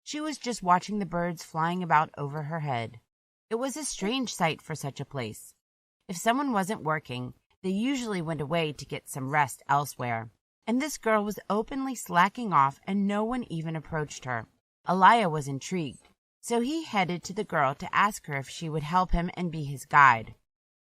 She was just watching the birds flying about over her head. It was a strange sight for such a place. If someone wasn't working, they usually went away to get some rest elsewhere. And this girl was openly slacking off and no one even approached her. Elijah was intrigued, so he headed to the girl to ask her if she would help him and be his guide.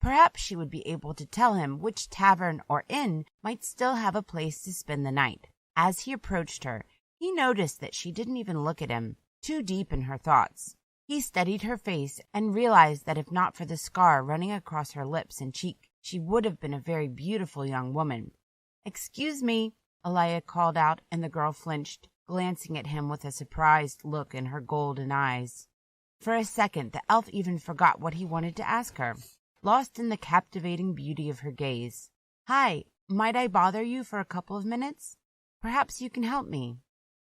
Perhaps she would be able to tell him which tavern or inn might still have a place to spend the night. As he approached her, he noticed that she didn't even look at him, too deep in her thoughts. He studied her face and realized that if not for the scar running across her lips and cheek, she would have been a very beautiful young woman. "Excuse me," Elijah called out, and the girl flinched, glancing at him with a surprised look in her golden eyes. For a second, the elf even forgot what he wanted to ask her, lost in the captivating beauty of her gaze. "Hi, might I bother you for a couple of minutes? Perhaps you can help me."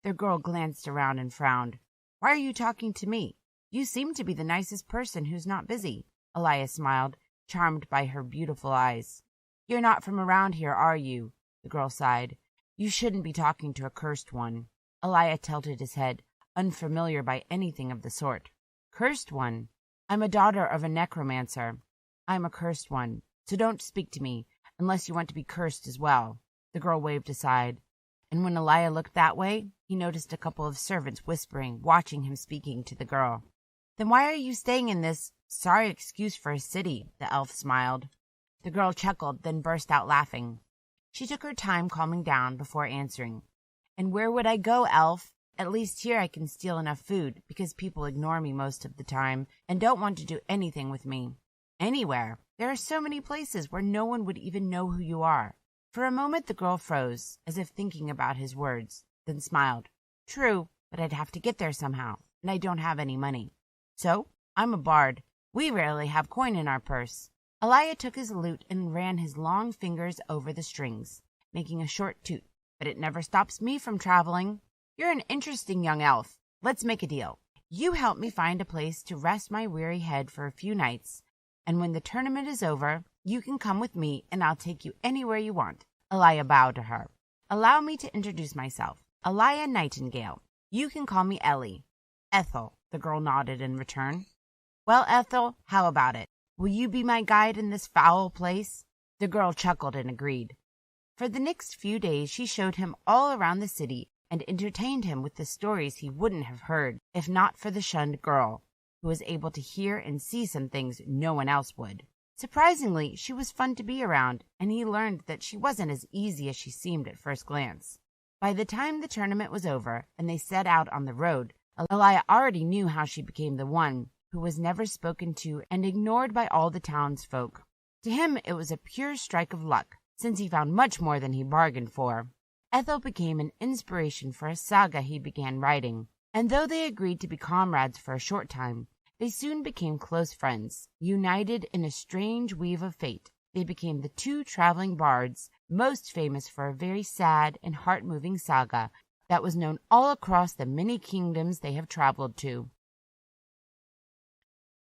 The girl glanced around and frowned. "Why are you talking to me? You seem to be the nicest person who's not busy." Elijah smiled, charmed by her beautiful eyes. "You're not from around here, are you?" The girl sighed. "You shouldn't be talking to a cursed one." Elijah tilted his head, unfamiliar by anything of the sort. "Cursed one? I'm a daughter of a necromancer. I'm a cursed one, so don't speak to me, unless you want to be cursed as well." The girl waved aside, and when Elijah looked that way, he noticed a couple of servants whispering, watching him speaking to the girl. "Then why are you staying in this sorry excuse for a city?" the elf smiled. The girl chuckled, then burst out laughing. She took her time calming down before answering. "And where would I go, elf? At least here I can steal enough food, because people ignore me most of the time and don't want to do anything with me." "Anywhere. There are so many places where no one would even know who you are." For a moment the girl froze, as if thinking about his words, then smiled. "True, but I'd have to get there somehow, and I don't have any money. So, I'm a bard. We rarely have coin in our purse." Elijah took his lute and ran his long fingers over the strings, making a short toot. "But it never stops me from traveling. You're an interesting young elf. Let's make a deal. You help me find a place to rest my weary head for a few nights, and when the tournament is over, you can come with me and I'll take you anywhere you want." Elijah bowed to her. "Allow me to introduce myself. Elijah Nightingale. You can call me Ellie." "Ethel," the girl nodded in return. "Well, Ethel, how about it? Will you be my guide in this foul place?" The girl chuckled and agreed. For the next few days she showed him all around the city and entertained him with the stories he wouldn't have heard if not for the shunned girl, who was able to hear and see some things no one else would. Surprisingly, she was fun to be around, and he learned that she wasn't as easy as she seemed at first glance. By the time the tournament was over and they set out on the road, Elijah already knew how she became the one who was never spoken to and ignored by all the townsfolk. To him it was a pure strike of luck, since he found much more than he bargained for. Ethel became an inspiration for a saga he began writing, and though they agreed to be comrades for a short time, they soon became close friends. United in a strange weave of fate, they became the two traveling bards, most famous for a very sad and heart-moving saga that was known all across the many kingdoms they have traveled to.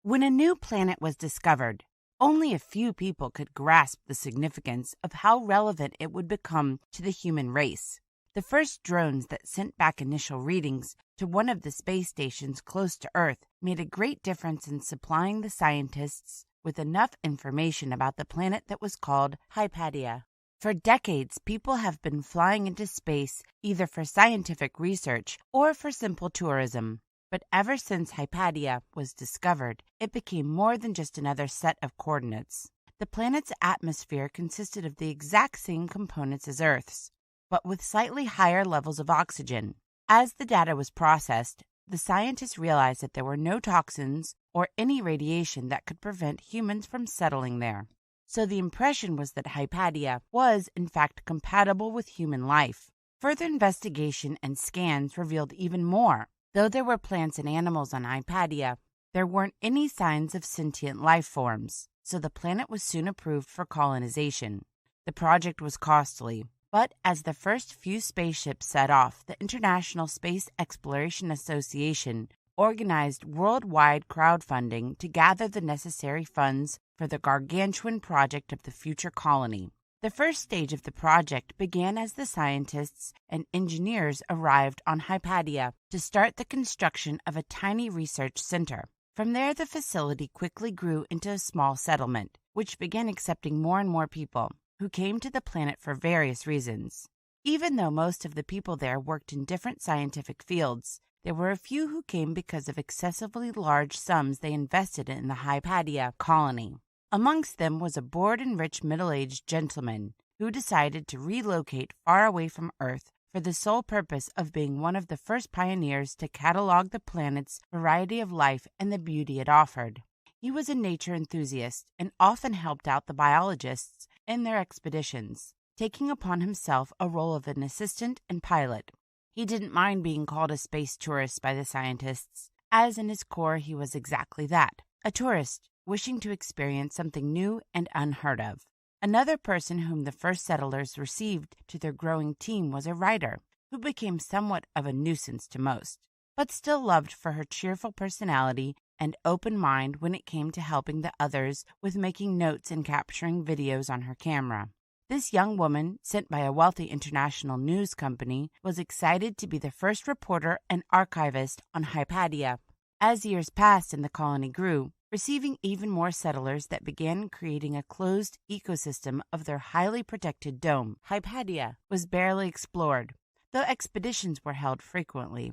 When a new planet was discovered, only a few people could grasp the significance of how relevant it would become to the human race. The first drones that sent back initial readings to one of the space stations close to Earth made a great difference in supplying the scientists with enough information about the planet that was called Hypatia. For decades, people have been flying into space either for scientific research or for simple tourism. But ever since Hypatia was discovered, it became more than just another set of coordinates. The planet's atmosphere consisted of the exact same components as Earth's, but with slightly higher levels of oxygen. As the data was processed, the scientists realized that there were no toxins or any radiation that could prevent humans from settling there. So the impression was that Hypatia was, in fact, compatible with human life. Further investigation and scans revealed even more. Though there were plants and animals on Hypatia, there weren't any signs of sentient life forms, so the planet was soon approved for colonization. The project was costly, but as the first few spaceships set off, the International Space Exploration Association organized worldwide crowdfunding to gather the necessary funds for the gargantuan project of the future colony. The first stage of the project began as the scientists and engineers arrived on Hypatia to start the construction of a tiny research center. From there, the facility quickly grew into a small settlement, which began accepting more and more people who came to the planet for various reasons. Even though most of the people there worked in different scientific fields, there were a few who came because of excessively large sums they invested in the Hypatia colony. Amongst them was a bored and rich middle-aged gentleman who decided to relocate far away from Earth for the sole purpose of being one of the first pioneers to catalog the planet's variety of life and the beauty it offered. He was a nature enthusiast and often helped out the biologists in their expeditions, taking upon himself a role of an assistant and pilot. He didn't mind being called a space tourist by the scientists, as in his core he was exactly that, a tourist wishing to experience something new and unheard of. Another person whom the first settlers received to their growing team was a writer, who became somewhat of a nuisance to most, but still loved for her cheerful personality and open mind when it came to helping the others with making notes and capturing videos on her camera. This young woman, sent by a wealthy international news company, was excited to be the first reporter and archivist on Hypatia. As years passed and the colony grew, receiving even more settlers that began creating a closed ecosystem of their highly protected dome, Hypatia was barely explored, though expeditions were held frequently.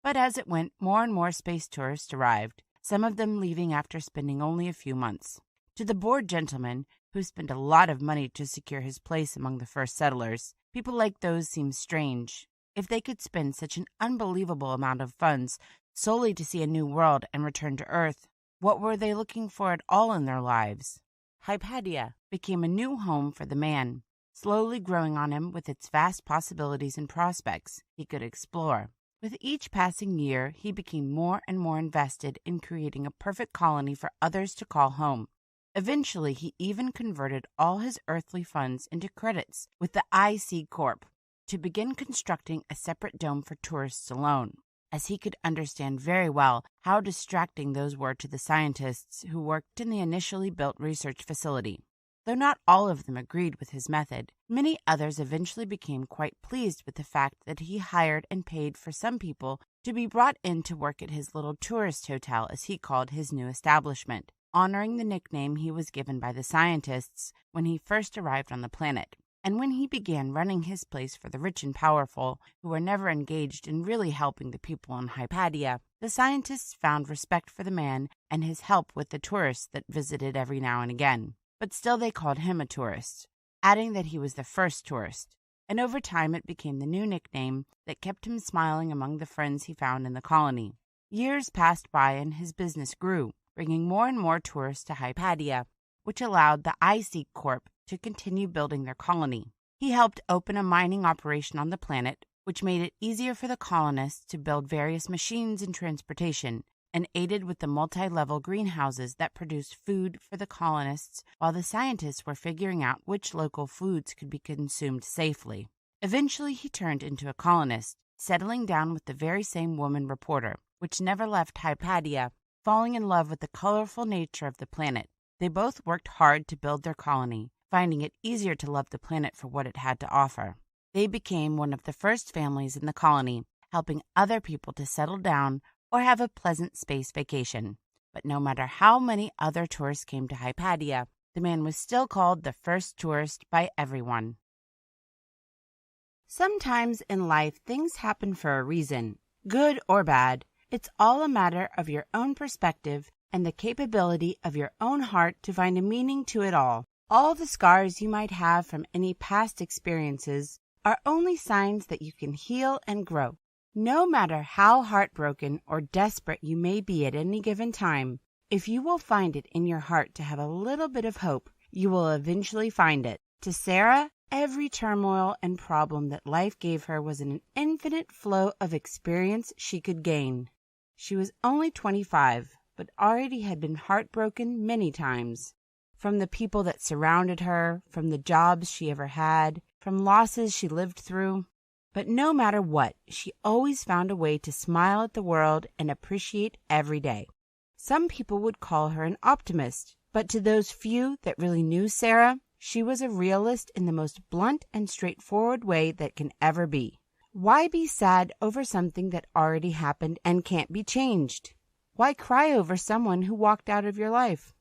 But as it went, more and more space tourists arrived, some of them leaving after spending only a few months. To the bored gentleman, who spent a lot of money to secure his place among the first settlers, people like those seemed strange. If they could spend such an unbelievable amount of funds solely to see a new world and return to Earth, what were they looking for at all in their lives? Hypatia became a new home for the man, slowly growing on him with its vast possibilities and prospects he could explore. With each passing year, he became more and more invested in creating a perfect colony for others to call home. Eventually, he even converted all his earthly funds into credits with the IC Corp to begin constructing a separate dome for tourists alone, as he could understand very well how distracting those were to the scientists who worked in the initially built research facility. Though not all of them agreed with his method, many others eventually became quite pleased with the fact that he hired and paid for some people to be brought in to work at his little tourist hotel, as he called his new establishment, honoring the nickname he was given by the scientists when he first arrived on the planet. And when he began running his place for the rich and powerful, who were never engaged in really helping the people on Hypatia, the scientists found respect for the man and his help with the tourists that visited every now and again. But still they called him a tourist, adding that he was the first tourist. And over time it became the new nickname that kept him smiling among the friends he found in the colony. Years passed by and his business grew, bringing more and more tourists to Hypatia, which allowed the IC Corp to continue building their colony. He helped open a mining operation on the planet, which made it easier for the colonists to build various machines and transportation, and aided with the multi-level greenhouses that produced food for the colonists while the scientists were figuring out which local foods could be consumed safely. Eventually, he turned into a colonist, settling down with the very same woman reporter, which never left Hypatia, falling in love with the colorful nature of the planet. They both worked hard to build their colony, finding it easier to love the planet for what it had to offer. They became one of the first families in the colony, helping other people to settle down or have a pleasant space vacation. But no matter how many other tourists came to Hypatia, the man was still called the first tourist by everyone. Sometimes in life, things happen for a reason, good or bad. It's all a matter of your own perspective and the capability of your own heart to find a meaning to it all. All the scars you might have from any past experiences are only signs that you can heal and grow. No matter how heartbroken or desperate you may be at any given time, if you will find it in your heart to have a little bit of hope, you will eventually find it. To Sarah, every turmoil and problem that life gave her was an infinite flow of experience she could gain. She was only 25, but already had been heartbroken many times. From the people that surrounded her, from the jobs she ever had, from losses she lived through. But no matter what, she always found a way to smile at the world and appreciate every day. Some people would call her an optimist, but to those few that really knew Sarah, She was a realist in the most blunt and straightforward way that can ever be. Why be sad over something that already happened and can't be changed? Why cry over someone who walked out of your life?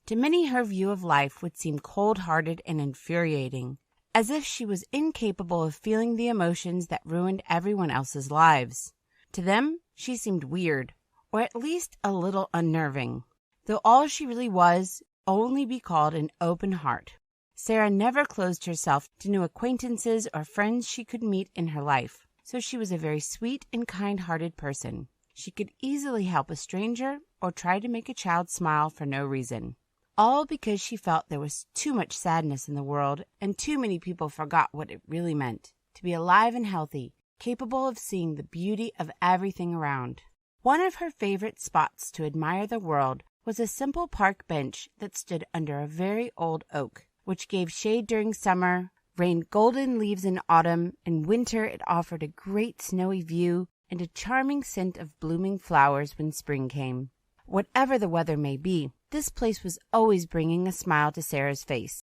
To many, her view of life would seem cold-hearted and infuriating, as if she was incapable of feeling the emotions that ruined everyone else's lives. To them, she seemed weird, or at least a little unnerving, though all she really was only be called an open heart. Sarah never closed herself to new acquaintances or friends she could meet in her life, so she was a very sweet and kind-hearted person. She could easily help a stranger or try to make a child smile for no reason, all because she felt there was too much sadness in the world and too many people forgot what it really meant to be alive and healthy, capable of seeing the beauty of everything around. One of her favorite spots to admire the world was a simple park bench that stood under a very old oak, which gave shade during summer, rained golden leaves in autumn. In winter it offered a great snowy view and a charming scent of blooming flowers when spring came. Whatever the weather may be, this place was always bringing a smile to Sarah's face.